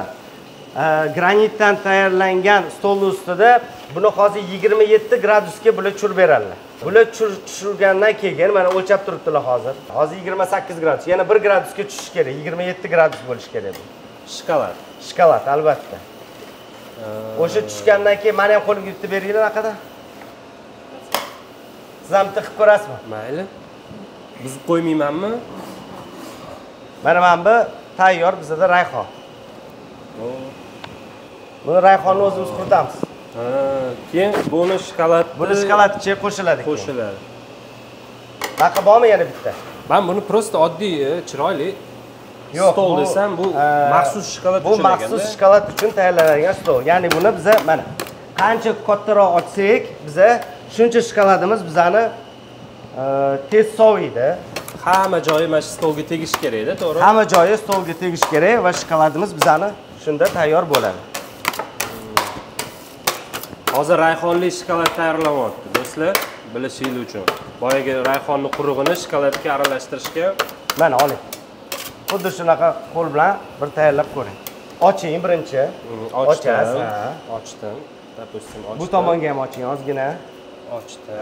Granitdan tayyorlangan stol ustida buni hozir 27 gradusga bular tushirib beradilar. Bular tushirgandan keyin mana o'lchab turibdilar hozir. Hozir 28 gradus. Yana 1 gradusga tushish kerak. 27 gradus bo'lish kerak. Shokolad. Shokolad albatta. O'sha tushgandan keyin meni ham qo'limga yutib beringlar haqida. Siz ham tiqib ko'rasizmi? Mayli. Buzib qo'ymaymanmi? Mana bu tayyor bizda rayhon. Buni rayhonni o'zimiz quritamiz. Ha, keyin buni shokolad. Buni shokolad ichiga qo'shiladi. Qo'shiladi. Baqa bormi yana bitta? Men buni prosta oddiy, chiroyli stol desam, bu maxsus shokolad uchun ekan. Bu maxsus shokolad uchun tayyorlangan stol. Ya'ni buni biz mana qancha kattaroq ochsak, biz shuncha shokoladimiz bizani tez soviydi. Hamma joyi mana shu stolga tegish kerak-da, to'g'ri? Hamma joyi stolga tegish kerak va shokoladimiz bizani shunda tayyor bo'ladi. Hozir rayhonli shokolad tayyorlanyapti, do'stlar, bilishingiz uchun. Boyagi rayhonni qurug'ini shokoladga aralashtirishga mana oling. Xuddi shunaqa qo'l bilan bir tayyorlab ko'ring. Oching birinchi. Ochasiz. Ochdim. Допустим, ochdim. Bu tomonga ham oching, ozgina. Ochdim.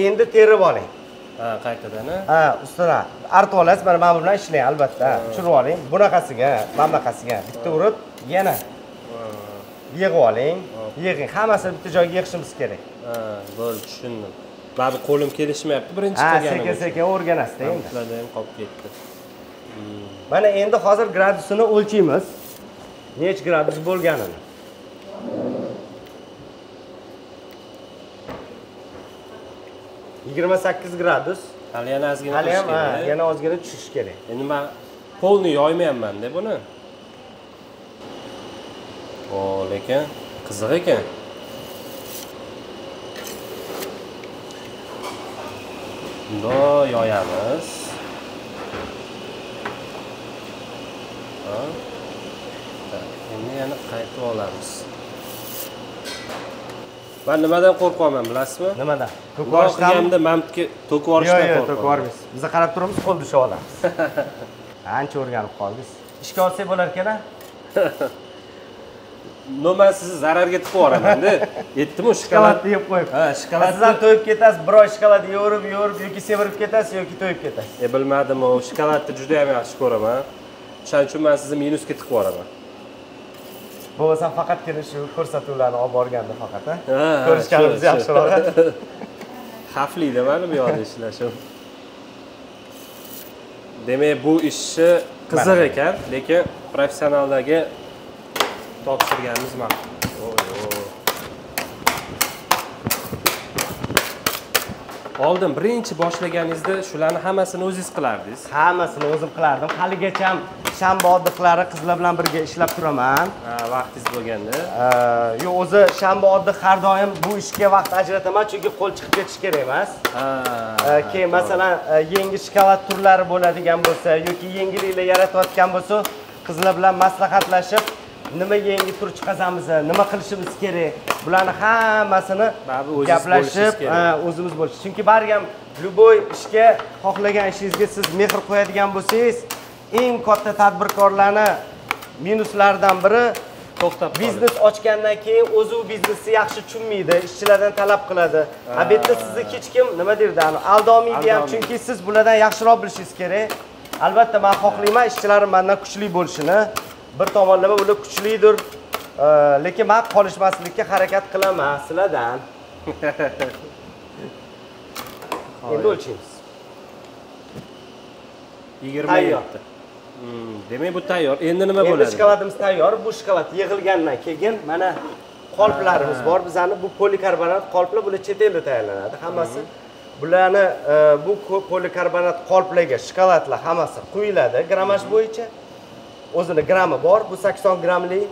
Endi terib oling. Ha, qaytadan. Ha, ustidan artib olasiz. Mana bu bilan ishlang albatta. Tushirib oling. Bunaqasiga, bunaqasiga bitta urib, yana yig'ib oling. Yig'ing. Hammasini bitta joyga yig'ishimiz kerak. Ha, bo'ldi, tushundim. Mana bu qo'lim kelishmayapti birinchi qilganim. Ha, sekin-sekin o'rganasiz endi. Ularda ham qolib ketdi. Mana endi hozir gradusini o'lchaymiz. Nech gradus bo'lganini. Yigirma 28 gradus. Hali yana ozgina Hali ham yana ozgina tushish kerak. Endi men polni yoymayapman-da buni. O, lekin qiziq ekan. Bunda yoyamiz. Endi yana qaytib olamiz. Men nimadan qo'rqaman, bilasizmi? Nimadan? To'kib olishdan, mamtga to'kib olishdan qo'rqaman. Yo'q, to'kib olmaysiz. Biz qarab turamiz, qo'l dushab olamiz. Ancha o'rganib qoldingiz. Ishga olsak bo'lar ekan-a? Men sizni zararga tiqib yuboraman-da. Yetdimi shokoladni yeb qo'yib. Ha, shokoladni Sizdan to'yib ketasiz, bir oy shokolad yo'rib yoki semirib ketasiz yoki to'yib ketasiz. Bilmadim, o shokoladni juda ham yaxshi ko'raman. Shuning uchun men sizni minusga tiqib yuboraman. Bo'lmasam faqatgina shu ko'rsatuvlarni olib borganda faqat, ha? Ko'rishganimiz yaxshiroq. Xavfli-da mana bu yoqda ishlashim. Demak, bu ishni qiziq ekan, lekin professionaldagi topshirganimiz ma'qul. Oldin birinchi boshlaganingizda shularni hammasini o'zingiz qilardingiz. Hammasini o'zim qilardim. Haligacha ham shanba oddiqlari qizlar bilan birga ishlab turaman. Ha, vaqtingiz bo'lganda. Yo'q, o'zi shanba oddiq har doim bu ishga vaqt ajrataman, chunki qo'l chiqib ketish kerak emas. Keyin masalan, yengil shokolad turlari bo'ladigan bo'lsa yoki yengilliklar yaratayotgan bo'lsa, qizlar bilan maslahatlashib, nima yangi tur chiqazamiz, nima qilishimiz kerak, bularni hammasini gaplashib, o'zimiz bo'lish. Chunki baribir ham любой ishga, xohlagan ishingizga siz mehr qo'yadigan bo'lsangiz, eng katta tadbirkorlarni minuslaridan biri to'xtab biznes ochgandan keyin o'zi u biznesni yaxshi tushunmaydi, ishchilardan talab qiladi. Bu yerda sizni hech kim nima derdi, aldolmaydi ham, chunki siz bulardan yaxshiroq bilishingiz kerak. Albatta men xohlayman ishchilarim mendan kuchli bo'lishini. Bir tomonlama ular kuchlidir, lekin men qolishmaslikka harakat qilaman sizlardan. Endi o'lchaymiz. 27. Demak, bu tayyor. Endi nima bo'ladi? Endi shokoladimiz tayyor. Bu shokolad yig'ilgandan keyin mana qolplarimiz bor. Bizning bu polikarbonat qolplar bular chet elda tayyorlanadi hammasi. Bularni bu polikarbonat qolplarga shokoladlar hammasi quyiladi grammaj bo'yicha. O'zini grammi bor. Bu 80 grammlik.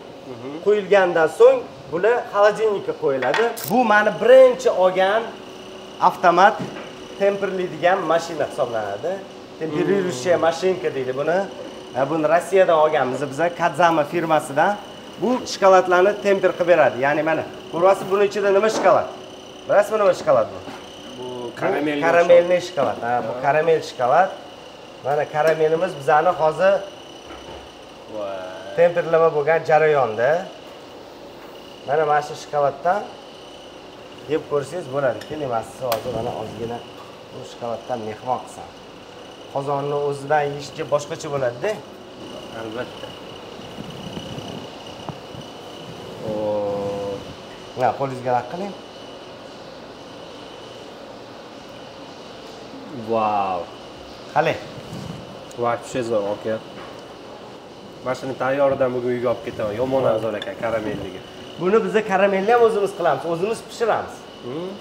Quyilgandan so'ng bular xolodilnikka qo'yiladi. Bu meni birinchi olgan avtomat temperlaydigan mashina hisoblanadi. Tempeрирующая mashinka deydi buni. Buni Rossiyadan olganmiz biz, Kadzama firmasidan. Bu shokoladlarni temper qilib beradi. Ya'ni mana, ko'ryapsiz, buning ichida nima shokolad? Bilasizmi nima shokolad bu? Bu karamelli. Karamelli shokolad. Ha, bu karamel shokolad. Mana karamelimiz bizani hozir temperlama bo'lgan jarayonda. Mana shu shokoladdan yeb ko'rsangiz bo'ladi. Keling, men sizni hozir mana ozgina bu shokoladdan mehmon qilsam. Qozonni o'zidan yeyishga boshqacha bo'ladi-da. Albatta. Na, qo'lingizga raq qiling. Wow. Qale. Вообще zo'r, aka. Mashina tayyoridan bugun uyga olib ketaman. Yomon arzon ekan karamelliga. Buni biz karamelni ham o'zimiz qilamiz, o'zimiz pishiramiz.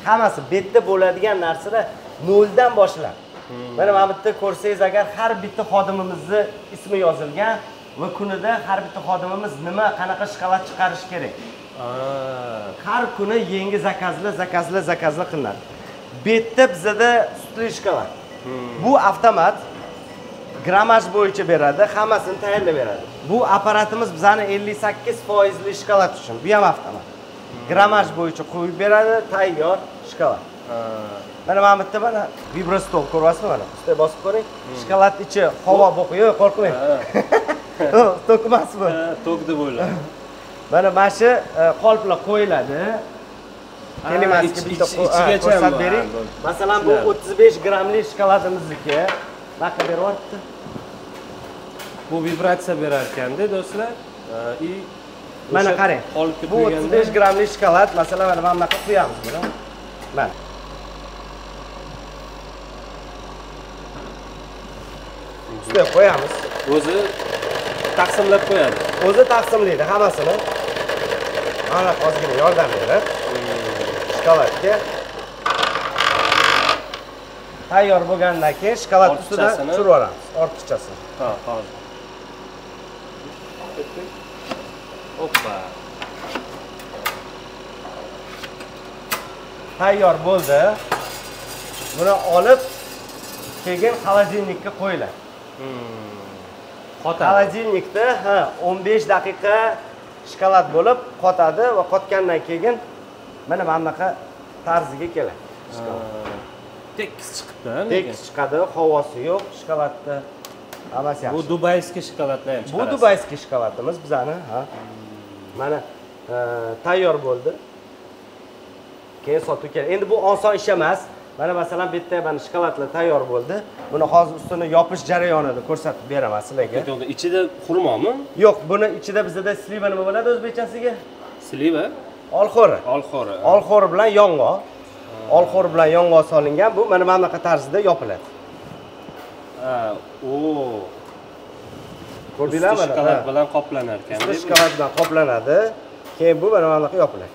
Hammasi betda bo'ladigan narsalar noldan boshlanadi. Mana bu yerda ko'rsangiz agar har bitta xodimimizni ismi yozilgan va kunida har bitta xodimimiz nima, qanaqa shokolad chiqarish kerak. Har kuni yangi zakazlar qilinadi. Betda bizda sutli shokolad. Bu avtomat grammaj bo'yicha beradi, hammasini tayyorlab beradi. Bu apparatimiz bizani 58% shokolad uchun. Bu ham avtomat. Grammaj bo'yicha qo'yib beradi, tayyor shokolad. Mana bu yerda mana vibrostol ko'ryapsizmi mana? Ustiga bosib ko'ring. Shokolad ichi havo bo'qiyo, qo'rqmang. To'kmasmi? To'kdi bo'ladi. Mana shu qolplar qo'yiladi. Keling, men sizga bitta ko'rsatib bering. Masalan, bu 35 grammli shokoladimizniki. Baqa beryapti. Bu vibratsiya berar ekanda, do'stlar. Mana qarang. Bu 35 grammli shokolad, masalan, mana bunaqa qo'yamiz buni. Mana. Ustiga qo'yamiz. O'zi taqsimlab qo'yadi. O'zi taqsimlaydi hammasini. Mana ozgina yordam berib, shokoladga tayyor bo'lgandan keyin shokolad ustidan tushirib yuboramiz, ortiqchasini. Ha, hozir. Hoppa. Tayyor bo'ldi. Buni olib keyin xolodilnikka qo'yiladi. Qotadi. Xolodilnikda 15 daqiqa shokolad bo'lib qotadi va qotgandan keyin mana bunaqa tarziga keladi. Tekis chiqibdi. Tekis chiqadi, havosi yo'q shokoladda. Hammasi yaxshi. Bu dubayskiy shokoladlar ham Bu dubayskiy shokoladimiz bizani, Mana tayyor bo'ldi. Keyin sotib keladi. Endi bu oson ish emas. Mana masalan bu yerda mana shokoladlar tayyor bo'ldi. Buni hozir ustini yopish jarayonini ko'rsatib beraman sizlarga. Ichida xurmomi? Yo'q, buni ichida bizda sliva nima bo'ladi o'zbekchasiga? Sliva? Olxo'ri. Olxo'ri. Olxo'ri bilan yong'oq. Olxo'ri bilan yong'oq solingan. Bu mana bunaqa tarzda yopiladi. Ko'rdinglarmi? Shokolad bilan qoplanar ekan. Shokolad bilan qoplanadi. Keyin bu mana bunaqa yopiladi.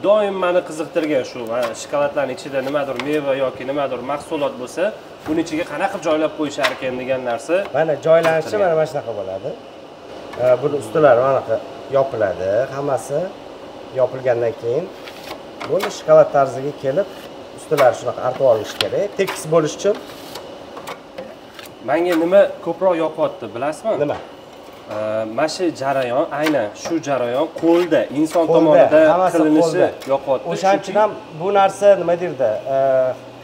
Doim meni qiziqtirgan shu shokoladlarning ichida nimadir meva yoki nimadir mahsulot bo'lsa, buni ichiga qanaqa qilib joylab qo'yishar ekan degan narsa. Mana joylanishi mana shunaqa bo'ladi. Buni ustilari mana yopiladi. Hammasi yopilgandan keyin buni shokolad tarziga kelib, ustilari shunaqa artib olish kerak. Tekis bo'lish uchun. Menga nima ko'proq yoqyapti, bilasizmi? Nima? Mana shu jarayon, aynan shu jarayon qo'lda, inson tomonidan qilinishi yoqyapti. O'shaning uchun ham bu narsa nima deydi?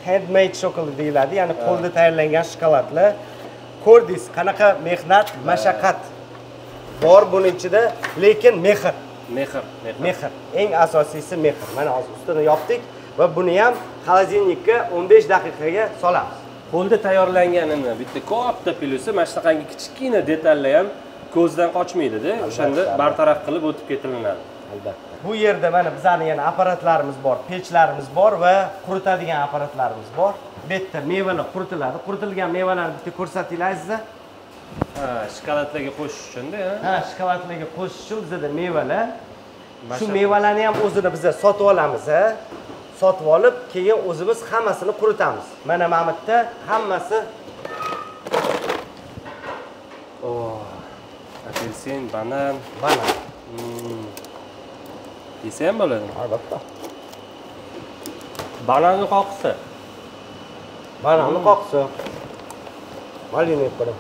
Handmade shokolad deyiladi, ya'ni qo'lda tayyorlangan shokoladlar. Ko'rdingiz, qanaqa mehnat, mashaqqat bor buning ichida, lekin mehr. Mehr. Eng asosiysi mehr. Mana hozir ustini yopdik va buni ham xolodilnikka 15 daqiqaga solamiz. Qo'lda tayyorlanganini bitta katta plyusi, mana shunaqangi kichkina detallar ham ko'zdan qochmaydi-da, o'shanda bartaraf qilib o'tib ketilinadi. Albatta. Bu yerda mana bizning yana apparatlarimiz bor, pechlarimiz bor va quritadigan apparatlarimiz bor. Bu yerda mevalar quritiladi. Quritilgan mevalarni bitta ko'rsatinglar. Shokoladlarga qo'shish uchun-da. Shokoladlarga qo'shish uchun bizda mevalar. Shu mevalarni ham o'zini biz sotib olamiz, Sotib olib, keyin o'zimiz hammasini quritamiz. Mana bu yerda hammasi apelsin, banan. Yesa ham bo'ladi. Albatta. Bananni qoqisi. Bananni qoqisi. Malina qo'ydim.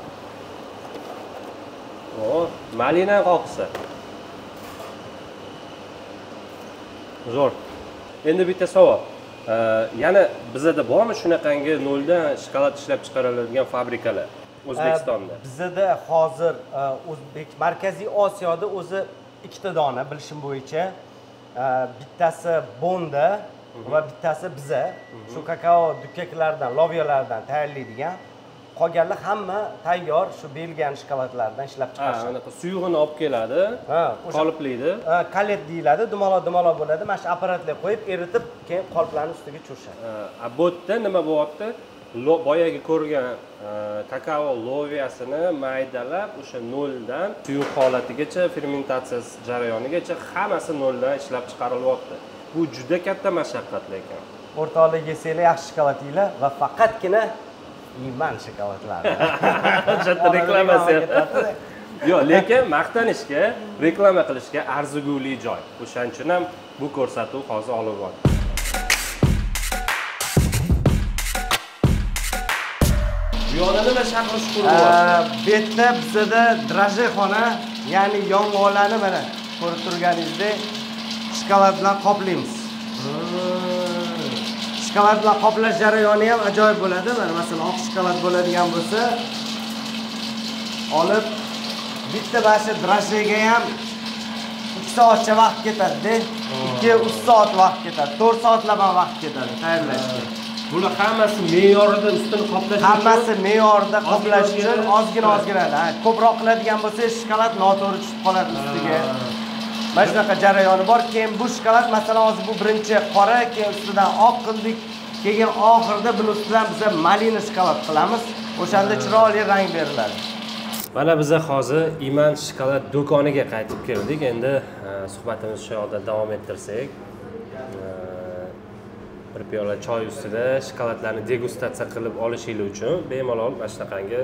Malina qoqisi. Zo'r. Endi bitta savol. Yana bizda bormi shunaqangi noldan shokolad ishlab chiqariladigan fabrikalar O'zbekistonda? Bizda hozir Markaziy Osiyoda o'zi ikkita dona bilishim bo'yicha, bittasi Bonda va bittasi biza. Shu kakao dukkaklardan, loviyalardan tayyorlaydigan. Qolganlar hamma tayyor shu Belgiyaning shokoladlaridan ishlab chiqarishadi. Anaqa suyug'ini olib keladi, qoliplaydi. Kalet deyiladi, dumaloq bo'ladi. Mana shu apparatlarga qo'yib, eritib, keyin qoliplarni ustiga tushiradi. Bu yerda nima bo'lyapti? Boyagi ko'rgan kakao loviyasini maydalab, o'sha noldan suyuq holatigacha, fermentatsiya jarayonigacha hammasi noldan ishlab chiqarilyapti. Bu juda katta mashaqqat lekin. O'rtoqlarga yesanglar yaxshi shokolad yeylar va faqatgina iman shokoladlari. O'sha reklamasi. Yo'q, lekin maqtanishga, reklama qilishga arzigulik joy. O'shaning uchun ham bu ko'rsatuv hozir olib o'tdi. Bu yo'lda nima shaqirish quryapti? Bu yerda bizda drajexona, ya'ni yong'oqlarni mana ko'rib turganingizdek shokolad bilan qoplaymiz. Shokolad bilan qoplash jarayoni ham ajoyib bo'ladi. Mana masalan, oq shokolad bo'ladigan bo'lsa, olib bitta bashi drajega ham 2 soatcha vaqt ketadi-da. 2-3 soat vaqt ketadi. 4 soatlab vaqt ketadi tayyorlashga. Buni hammasi me'yorida ustini qoplash uchun. Hammasi me'yorida qoplash uchun ozgina. Ko'proq qiladigan bo'lsa, shokolad noto'g'ri tushib qoladi ustiga. Mana shunaqa jarayoni bor. Keyin bu shokolad masalan hozir bu birinchi qora, keyin ustidan oq qildik. Keyin oxirida buni ustidan biz malina shokolad qilamiz. O'shanda chiroyli rang beriladi. Mana biz hozir Iman shokolad do'koniga qaytib keldik. Endi suhbatimizni shu yoqda davom ettirsak, bir piyola choy ustida shokoladlarni degustatsiya qilib olishingiz uchun bemalol mana shunaqangi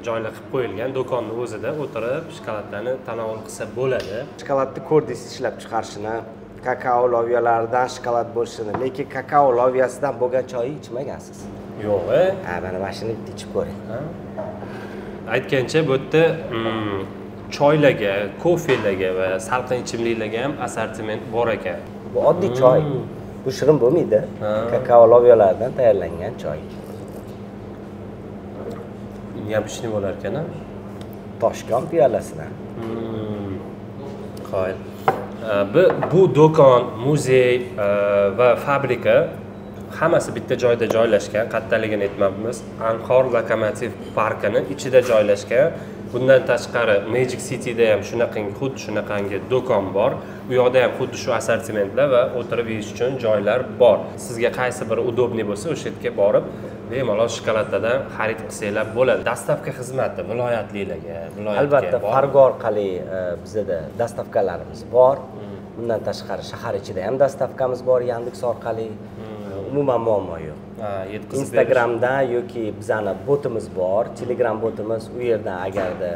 joylar qilib qo'yilgan do'konni o'zida o'tirib shokoladlarni tanovul qilsa bo'ladi. Shokoladni ko'rdingiz ishlab chiqarishini. kakao lovyalaridan shokolad bo'lishini, lekin kakao lovyasidan bo'lgan choy ichmagansiz. Yo'q, Ha, mana shuni ichib ko'ring. aytgancha bu yerda choylarga, kofelarga va salqin ichimliklarga ham assortiment bor ekan. Bu oddiy choy. Bu shirin bo'lmaydi. Kakao lovyalaridan tayyorlangan choy. Neobычный bo'lar ekan-a? Toshkon piyolasidan. Qoyil. Bu do'kon, muzey va fabrika hammasi bitta joyda joylashgan. Qattaligini aytmaymiz. Anhor Lokomotiv parkini ichida joylashgan. Bundan tashqari Magic Cityda ham xuddi shunaqangi do'kon bor. U yoqda ham xuddi shu assortimentlar va o'tirib yeyish uchun joylar bor. Sizga qaysi biri udobniy bo'lsa, o'sha yerga borib, bemalol shokoladdan xarid qilsanglar bo'ladi. Dastavka xizmati viloyatlilarga, Albatta, Farg'ona orqali bizda dastavkalarimiz bor. Bundan tashqari shahar ichida ham dastavkamiz bor, Yandex orqali. Umuman muammo yo'q. Instagramda yoki bizani botimiz bor, Telegram botimiz, u yerdan agarda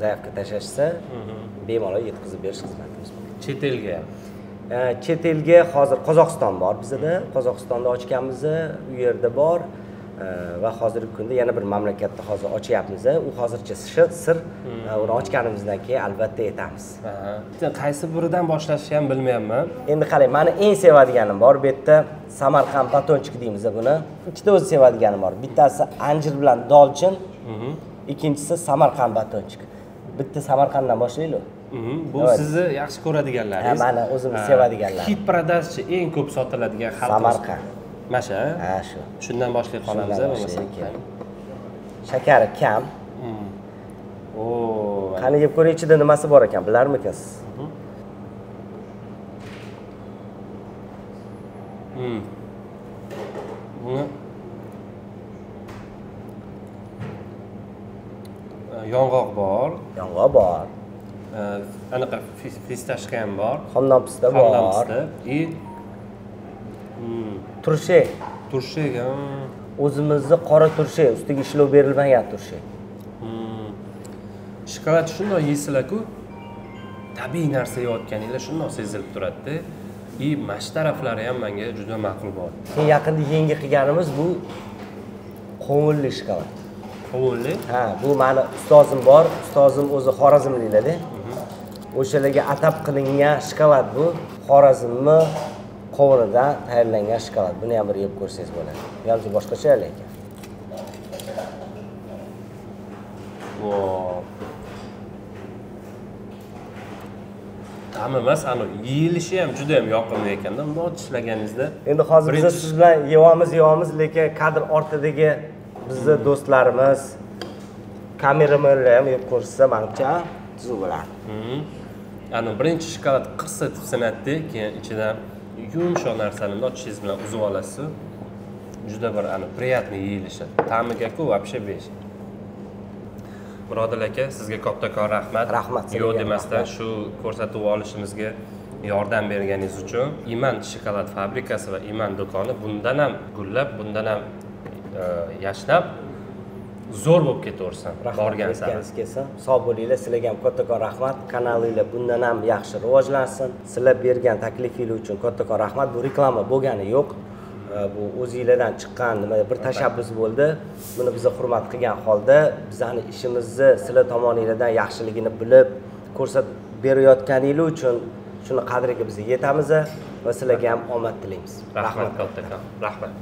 zaявка tashlashsa, bemalol yetkazib berish xizmatimiz bor. Chet elga ham. Chet elga hozir Qozog'iston bor bizda. Qozog'istonda ochganmiz, u yerda bor. Va hozirgi kunda yana bir mamlakatda hozir ochyapmiz. U hozircha sir. Uni ochganimizdan keyin albatta aytamiz. Qaysi biridan boshlashni ham bilmayapman. Endi qarang, meni eng sevadiganim bor. Bu yerda Samarqand batonchik deymiz buni. Ikkita o'zi sevadiganim bor. Bittasi anjir bilan dolchin, ikkinchisi Samarqand batonchik. Bitta Samarqanddan boshlaylik. Bu sizni yaxshi ko'radiganlaringiz. Meni o'zimni sevadiganlarim. Hit Productchi eng ko'p sotiladigan xalq. Samarqand. Masha? Ha, shu. Shundan boshlay qolamiz, bo'lmasa. Shakari kam. Qani yeb ko'ring, ichida nimasi bor ekan, bilarmisiz? Buni yong'oq bor. Yong'oq bor. Anaqa fistashka ham bor. Xomnon pista bor. И turshak. Turshak ham. O'zimizning qora turshak, ustiga ishlov berilmagan turshak. Shokolad shunday yeysizlar-ku, tabiiy narsa yeyotganinglar shunday sezilib turadi-da. И mash taraflari ham menga juda ma'qul bo'ldi. Keyin yaqinda yangi qilganimiz bu qovunli shokolad. Qovunli? Ha, bu meni ustozim bor. Ustozim o'zi Xorazmliklar-da. O'shalarga atab qilingan shokolad bu. Xorazmni qovunidan tayyorlangan shokolad. Buni ham bir yeb ko'rsangiz bo'ladi. Yalnız boshqacha lekin. Wow. Ta'mi emas, yeyilishi ham juda ham yoqimli ekanda. Bunday tishlaganingizda. Endi hozir biz siz bilan yeyamiz, lekin kadr ortidagi bizni do'stlarimiz, kameramanlar ham yeb ko'rsa, menimcha tuzuv bo'ladi. Birinchi shokolad qirsitib sinadi, keyin ichidan yumshoq narsani ochishingiz bilan uzib olasiz. Juda bir приятный yeyilishi. Ta'miga-ku вообще besh. Murodil aka, sizga kattakon rahmat. Rahmat. Yo'q demasdan shu ko'rsatuv olishimizga yordam berganingiz uchun. Iman shokolad fabrikasi va Iman do'koni bundan ham gullab, bundan ham yashnab zo'r bo'lib ketaversin. Borgan sari. Sog' bo'linglar, sizlarga ham kattakon rahmat. Kanalinglar bundan ham yaxshi rivojlansin. Sizlar bergan taklifingiz uchun kattakon rahmat. Bu reklama bo'lgani yo'q. Bu o'zingizlardan chiqqan bir tashabbus bo'ldi. Buni biz hurmat qilgan holda bizning ishimizni sizlar tomoningizdan yaxshiligini bilib ko'rsatib berayotganingiz uchun shuni qadriga biz yetamiz va sizlarga ham omad tilaymiz. Rahmat kattakon. Rahmat.